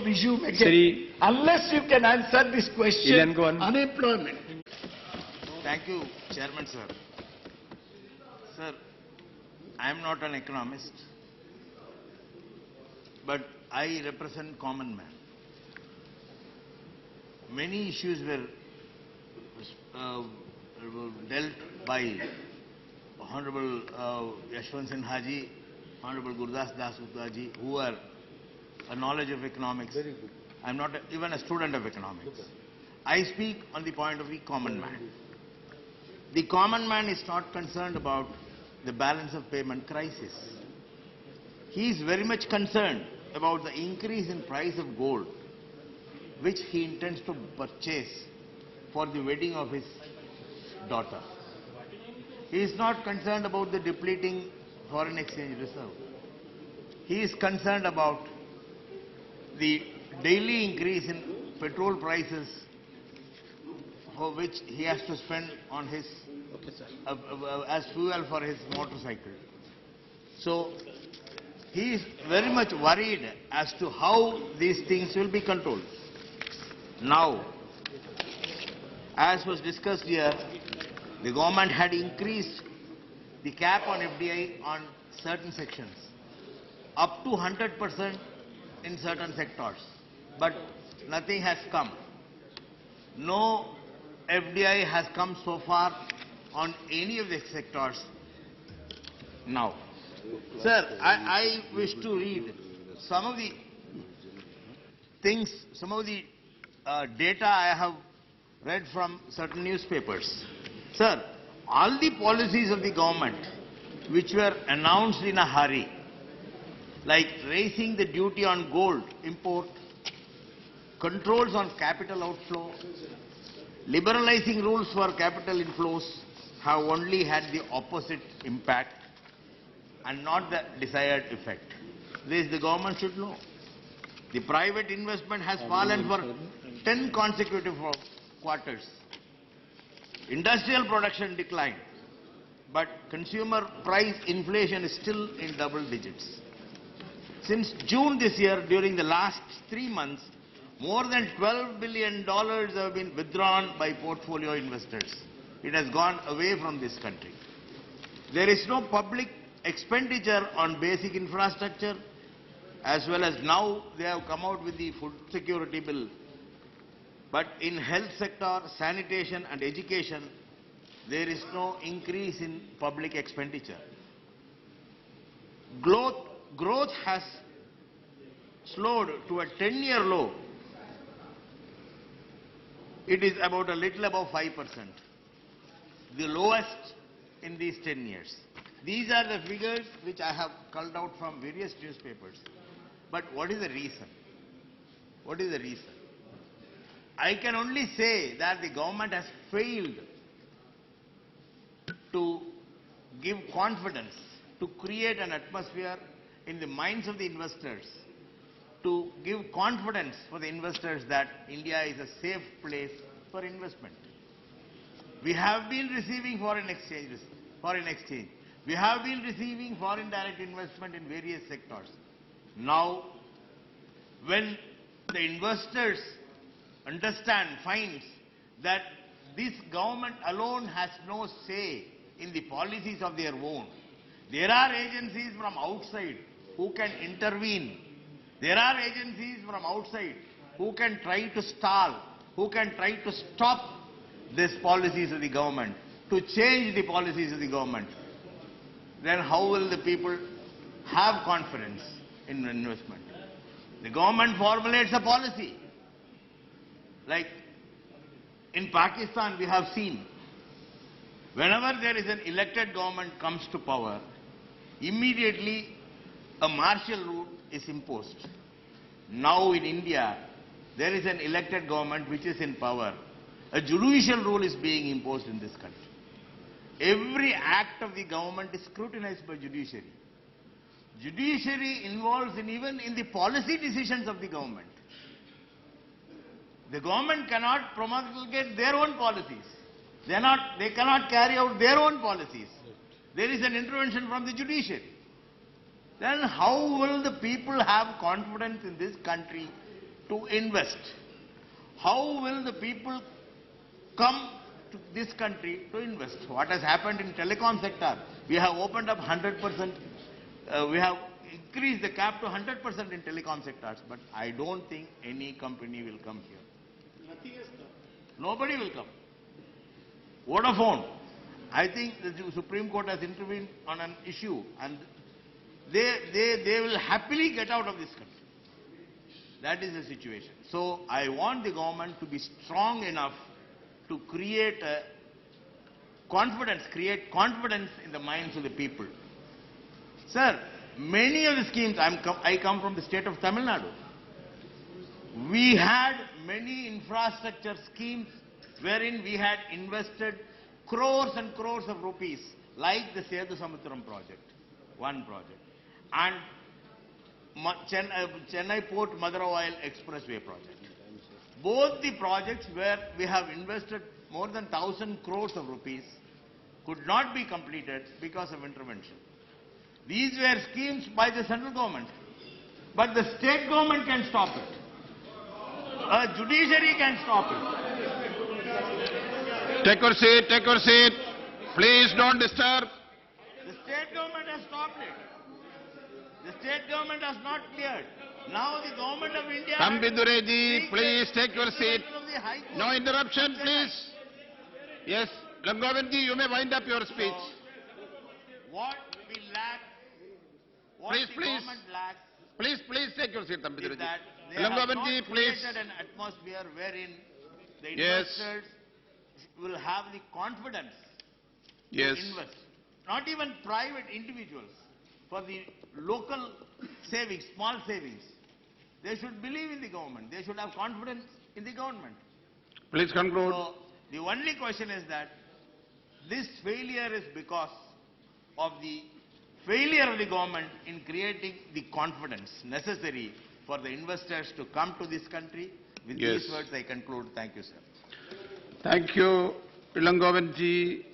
resume again. Sri Unless you can answer this question, Ilangon. unemployment. Thank you, Chairman, sir. Sir, I am not an economist, but I represent common man. Many issues were dealt by Honorable Yashwant Sinha ji, Honorable Gurdas Das Gupta ji, who are a knowledge of economics. Very good. I am not even a student of economics. I speak on the point of the common man. The common man is not concerned about the balance of payment crisis. He is very much concerned about the increase in price of gold, which he intends to purchase for the wedding of his daughter. He is not concerned about the depleting foreign exchange reserve. He is concerned about the daily increase in petrol prices, for which he has to spend on his as fuel for his motorcycle. So he is very much worried as to how these things will be controlled. Now, as was discussed here, the government had increased the cap on FDI on certain sections up to 100% in certain sectors, but nothing has come. No FDI has come so far on any of the sectors now. Sir, I wish to read some of the things, some of the data I have read from certain newspapers. Sir, all the policies of the government which were announced in a hurry, like raising the duty on gold import, controls on capital outflow, liberalizing rules for capital inflows, have only had the opposite impact and not the desired effect. This the government should know. The private investment has fallen for 10 consecutive quarters. Industrial production declined, but consumer price inflation is still in double digits. Since June this year, during the last 3 months, more than $12 billion have been withdrawn by portfolio investors. It has gone away from this country. There is no public expenditure on basic infrastructure, as well as now they have come out with the food security bill. But in health sector, sanitation and education, there is no increase in public expenditure. Growth has slowed to a 10-year low. It is about a little above 5%, the lowest in these 10 years. These are the figures which I have culled out from various newspapers. But what is the reason? What is the reason? I can only say that the government has failed to give confidence, to create an atmosphere in the minds of the investors, to give confidence for the investors that India is a safe place for investment. We have been receiving foreign exchange. We have been receiving foreign direct investment in various sectors. Now, when the investors finds that this government alone has no say in the policies of their own, there are agencies from outside who can intervene. There are agencies from outside who can try to stall, who can try to stop these policies of the government, to change the policies of the government. Then how will the people have confidence in investment? The government formulates a policy. Like in Pakistan, we have seen, whenever there is an elected government comes to power, immediately a martial rule is imposed. Now in India, there is an elected government which is in power. A judicial rule is being imposed in this country. Every act of the government is scrutinized by judiciary. Judiciary involves even in the policy decisions of the government. The government cannot promulgate their own policies. They cannot carry out their own policies. There is an intervention from the judiciary. Then how will the people have confidence in this country to invest, how will the people come to this country to invest? What has happened in telecom sector? We have opened up 100%, we have increased the cap to 100% in telecom sectors, but I don't think any company will come here. Nothing has come. Nobody will come. Vodafone, I think the Supreme Court has intervened on an issue and they will happily get out of this country. That is the situation. So I want the government to be strong enough to create confidence in the minds of the people. Sir, many of the schemes, I come from the state of Tamil Nadu. We had many infrastructure schemes wherein we had invested crores and crores of rupees, like the Sethu Samutram project, one project, and Chennai Port Madurai Expressway project. Both the projects where we have invested more than 1,000 crores of rupees could not be completed because of intervention. These were schemes by the central government, but the state government can stop it. A judiciary can stop it. Take your seat, take your seat. Please don't disturb. The state government has stopped it. The state government has not cleared. Now the government of India... Tambidureji, please take your seat. No interruption, please. Yes, Langovenji, you may wind up your speech. What we lack, what please, the please. government lacks... Please take your seat, Tambidureji. ...is that they have not created an atmosphere wherein the investors will have the confidence to invest. Not even private individuals. For the local savings, small savings, they should believe in the government. They should have confidence in the government. Please conclude. So, the only question is that this failure is because of the failure of the government in creating the confidence necessary for the investors to come to this country. With these words, I conclude. Thank you, sir. Thank you, Langovenji.